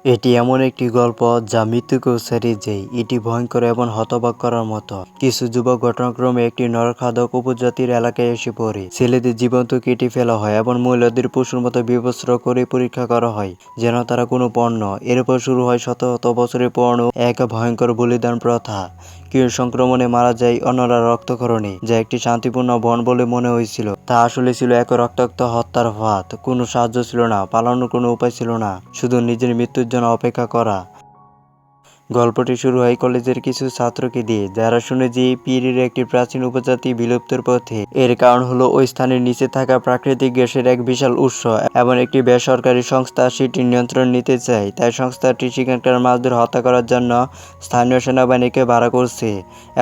এটি এমন একটি গল্প যা মৃত্যুকেও ছাড়িয়ে যায়। এটি ভয়ঙ্কর এবং হতবাক করার মতো। কিছু যুবক ঘটনাক্রমে একটি নরখাদক উপজাতির এলাকায় এসে পড়ে। ছেলেদের জীবন্ত কেটে ফেলা হয় এবং মহিলাদের পশুর মতো বিবস্ত্র করে পরীক্ষা করা হয় যেন তারা কোনো পণ্য। এরপর শুরু হয় শত শত বছরের পুরনো এক ভয়ঙ্কর বলিদান প্রথা। কেউ সংক্রমণে মারা যায়, অন্যরা রক্তক্ষরণে। যা একটি শান্তিপূর্ণ বন বলে মনে হয়েছিল, তা আসলে ছিল এক রক্তাক্ত হত্যার ফাঁদ। কোনো সাহায্য ছিল না, পালানোর কোনো উপায় ছিল না, শুধু নিজের মৃত্যুর জন্য অপেক্ষা করা। গল্পটি শুরু হয় কলেজের কিছু ছাত্রকে দিয়ে, যারা শুনে যে পিরির একটি প্রাচীন উপজাতি বিলুপ্তির পথে। এর কারণ হলো ওই স্থানের নিচে থাকা প্রাকৃতিক গ্যাসের এক বিশাল উৎস এবং একটি বেসরকারি সংস্থা সেটি নিয়ন্ত্রণ নিতে চায়। তাই সংস্থাটি সেখানকার মাছদের হত্যা করার জন্য স্থানীয় সেনাবাহিনীকে ভাড়া করছে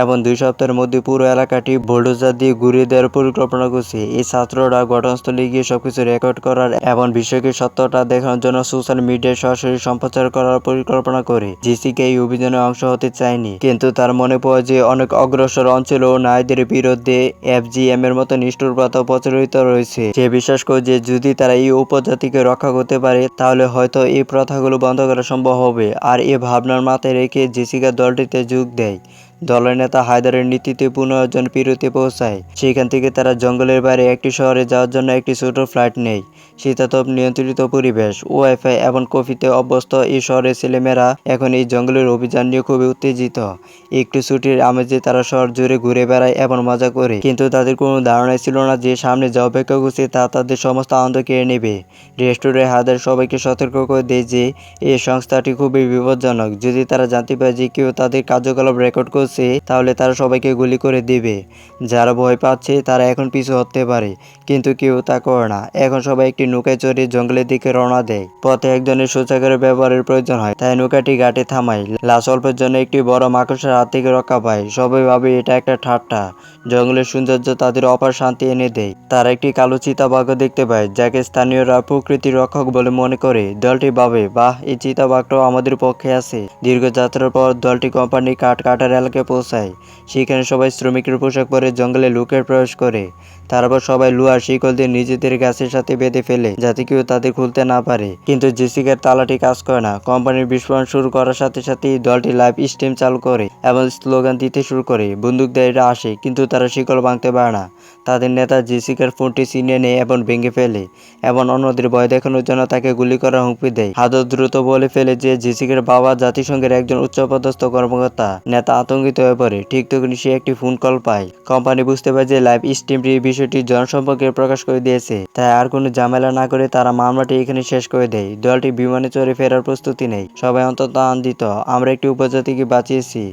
এবং 2 সপ্তাহের মধ্যে পুরো এলাকাটি বুলডোজার দিয়ে ঘুরিয়ে দেওয়ার পরিকল্পনা করছে। এই ছাত্ররা ঘটনাস্থলে গিয়ে সবকিছু রেকর্ড করার এবং বিশ্বকে সত্যটা দেখানোর জন্য সোশ্যাল মিডিয়ায় সরাসরি সম্প্রচার করার পরিকল্পনা করে। জেসিকা এই অভিযানে অংশ হতে চায়নি, কিন্তু তার মনে পড়ে যে অনেক অগ্রসর অঞ্চল ও নারীদের বিরুদ্ধে এফজিএম এর মতো নিষ্ঠুর প্রথা প্রচলিত রয়েছে। সে বিশ্বাস করে যে যদি তারা এই উপজাতিকে রক্ষা করতে পারে, তাহলে হয়তো এই প্রথাগুলো বন্ধ করা সম্ভব হবে। আর এই ভাবনার মাথায় রেখে জেসিকা দলটিতে যোগ দেয়। দলের নেতা হায়দারের নেতৃত্বে 15 জন পিরুতে পৌঁছায়। সেখান থেকে তারা জঙ্গলের বাইরে একটি শহরে যাওয়ার জন্য একটি ছোট ফ্লাইট নেয়। শীতাতপ নিয়ন্ত্রিত পরিবেশ, ওয়াইফাই এবং কফিতে অভ্যস্ত এই শহরের ছেলেমেয়েরা এখন এই জঙ্গলের অভিযান নিয়ে খুবই উত্তেজিত। একটু ছুটির আমেজে তারা শহর জুড়ে ঘুরে বেড়ায় এবং মজা করে, কিন্তু তাদের কোনো ধারণাই ছিল না যে সামনে যা অপেক্ষা করছে তা তাদের সমস্ত আনন্দ কেড়ে নেবে। রেস্টুরেন্টে হায়দার সবাইকে সতর্ক করে দেয় যে এই সংস্থাটি খুবই বিপজ্জনক। যদি তারা জানতে পারে যে কেউ তাদের কার্যকলাপ রেকর্ড করছে, তাহলে তারা সবাইকে গুলি করে দেবে। যারা ভয় পাচ্ছে তারা এখন পিছু হটতে পারে, কিন্তু কেউ তা করে না। এখন সবাই একটি নৌকায় চড়ে জঙ্গলের দিকে রওনা দেয়। পথে একজনের শৌচাগারের ব্যবহারের প্রয়োজন হয়, তাই নৌকাটি ঘাটে থামায়। লাশ অল্পের জন্য একটি বড় মাকড়সার হাত থেকে রক্ষা পায়। সবাই ভাবে এটা একটা ঠাট্টা। জঙ্গলের সৌন্দর্য তাদের অপার শান্তি এনে দেয়। তারা একটি কালো চিতাবাঘও দেখতে পায়, যাকে স্থানীয়রা প্রকৃতির রক্ষক বলে মনে করে। দলটি ভাবে, বাহ, এই চিতাবাঘটাও আমাদের পক্ষে আছে। দীর্ঘ যাত্রার পর দলটি কোম্পানির কাটার এলাকায় পৌঁছায়। সেখানে সবাই শ্রমিকের পোশাক পরে জঙ্গলে লুকিয়ে প্রবেশ করে। তারপর সবাই লোহার শিকল দিয়ে নিজেদের গাছের সাথে বেঁধে ফেলে, যাতে কেউ তাদের খুলতে না পারে। কিন্তু জেসিকার তালাটি কাজ করে না। কোম্পানির বিস্ফোরণ শুরু করার সাথে সাথেই দলটি লাইভ স্ট্রিম চালু করে এবং স্লোগান দিতে শুরু করে। বন্দুকধারীরা আসে, কিন্তু তারা শিকল ভাঙতে পারে না। তাদের নেতা জেসিকার ফোনটি ছিনিয়ে নেয় এবং ভেঙে ফেলে এবং অন্যদের ভয় দেখানোর জন্য তাকে গুলি করার হুমকি দেয়। হায়দার দ্রুত বলে ফেলে যে জেসিকার বাবা জাতিসংঘের একজন উচ্চপদস্থ কর্মকর্তা। নেতা আতঙ্কিত হয়ে পড়ে। ঠিক তখনই সে একটি ফোন কল পায়। কোম্পানি বুঝতে পারে যে লাইভ স্ট্রিমটি বিষয়টি জনসম্পর্কে প্রকাশ করে দিয়েছে, তাই আর কোনো ঝামেলা না করে তারা মামলাটি এখানে শেষ করে দেয়। দলটি বিমানে চড়ে ফেরার প্রস্তুতি নেয়। সবাই অন্তত আনন্দিত, আমরা একটি উপজাতিকে বাঁচিয়েছি,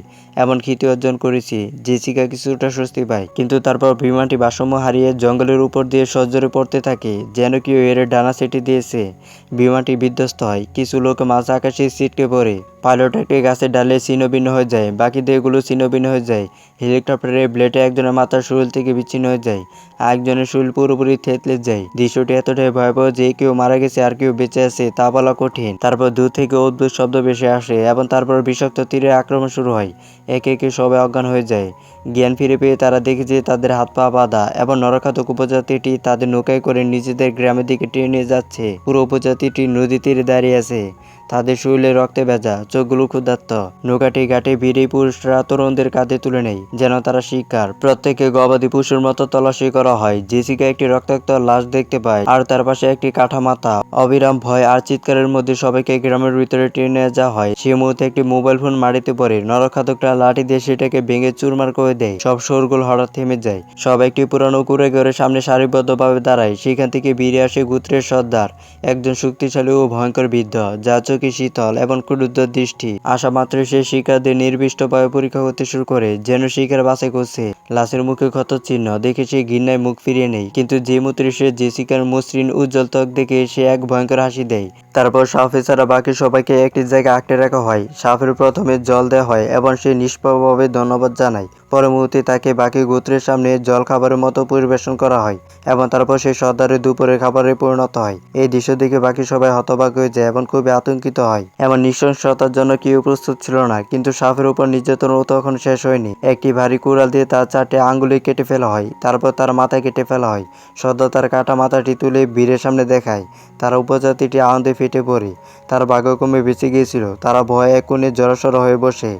এমন খ্যাতি অর্জন করেছি। জেসিকা কিছুটা স্বস্তি পায়, কিন্তু তারপর বিমানটি ভারসাম্য হারিয়ে জঙ্গলের উপর দিয়ে সজোরে পড়তে থাকে, যেন কেউ এর ডানা সেটি দিয়েছে। বিমানটি বিধ্বস্ত হয়। কিছু লোক মাঝ আকাশে ছিটকে পড়ে। পাইলট একটি গাছের ডালে ছিন্নভিন্ন হয়ে যায়, বাকি দেহগুলো ছিন্নভিন্ন হয়ে যায়। হেলিকপ্টারের ব্লেডে একজনের মাথার শরীর থেকে বিচ্ছিন্ন হয়ে যায়, আরেকজনের শরীর পুরোপুরি থেতলে যায়। দৃশ্যটি এতটাই ভয়াবহ যে কেউ মারা গেছে আর কেউ বেঁচে আছে তা বলা কঠিন। তারপর দূর থেকে অদ্ভুত শব্দ ভেসে আসে এবং তারপর বিষাক্ত তীরের আক্রমণ শুরু হয়। একে একে সবাই অজ্ঞান হয়ে যায়। জ্ঞান ফিরে পেয়ে তারা দেখে যে তাদের হাত পা বাঁধা এবং নরখাদক উপজাতিটি তাদের নৌকায় করে নিজেদের গ্রামের দিকে টেনে নিয়ে যাচ্ছে। পুরো উপজাতিটি নদী তীরে দাঁড়িয়ে আছে, তাদের শরীরে রক্তে ভেজা, চোখগুলো ক্ষুধার্ত। নৌকাটি ঘাটে ভিড়েই পুরুষরা তরুণদের কাঁধে তুলে নেয়, যেন তারা শিকার। প্রত্যেককে গবাদি পশুর মতো তল্লাশি করা হয়। জেসিকা একটি রক্তাক্ত লাশ দেখতে পায়, আর তার পাশে একটি কাঠা মাথা। অবিরাম ভয় আর চিৎকারের মধ্যে সবাইকে গ্রামের ভিতরে টেনে নিয়ে যাওয়া হয়। সে মুহূর্তে একটি মোবাইল ফোন মাটিতে পড়ে। নরখাদকটা লাঠি দিয়ে সেটাকে ভেঙে চুরমার করে দেয়। সব শোরগোল হঠাৎ থেমে যায়। সব একটি পুরানো কুঁড়ে ঘরের সামনে সারিবদ্ধভাবে দাঁড়ায়। সেখান থেকে বেরিয়ে আসে গোত্রের সর্দার, একজন শক্তিশালী ও ভয়ঙ্কর বৃদ্ধ, যার চোখে শীতল এবং ক্রুদ্ধ দৃষ্টি। আসা মাত্রই সে শিকারদের নির্দিষ্টভাবে পরীক্ষা করতে শুরু করে, যেন শিকার বাছাই করছে। লাশের মুখে ক্ষত চিহ্ন দেখে সে ঘৃণায় মুখ ফিরিয়ে নেয়, কিন্তু যে মুহূর্তে সে জেসিকার মসৃণ উজ্জ্বল ত্বক দেখে সে এক ভয়ঙ্কর হাসি দেয়। তারপর সাফে ছাড়া বাকি সবাইকে একটি জায়গায় আটকে রাখা হয়। সাফের প্রথমে জল দেওয়া হয় এবং সে নিষ্পাপভাবে ধন্যবাদ জানায়। পরে মুহূর্তে তাকে বাকি গোত্রের সামনে জলখাবারের মতো পরিবেশন করা হয় এবং তারপর সেই সর্দারের দুপুরের খাবারে পরিণত হয়। এই দৃশ্য দেখে বাকি সবাই হতবাক হয়ে যায় এবং খুবই আতঙ্কিত হয়। এমন নৃশংসতার জন্য কেউ প্রস্তুত ছিল না। কিন্তু সাপের উপর নির্যাতনও তখন শেষ হয়নি। একটি ভারী কুড়াল দিয়ে তার 4টি আঙ্গুলি কেটে ফেলা হয়, তারপর তার মাথা কেটে ফেলা হয়। সর্দার তার কাটা মাথাটি তুলে বীরের সামনে দেখায়। তারা উপজাতিটি আনন্দে ফেটে পড়ে। তার ভাগ্যক্রমে বেঁচে গিয়েছিল। তারা ভয়ে এক কোণে জড়সড় হয়ে বসে।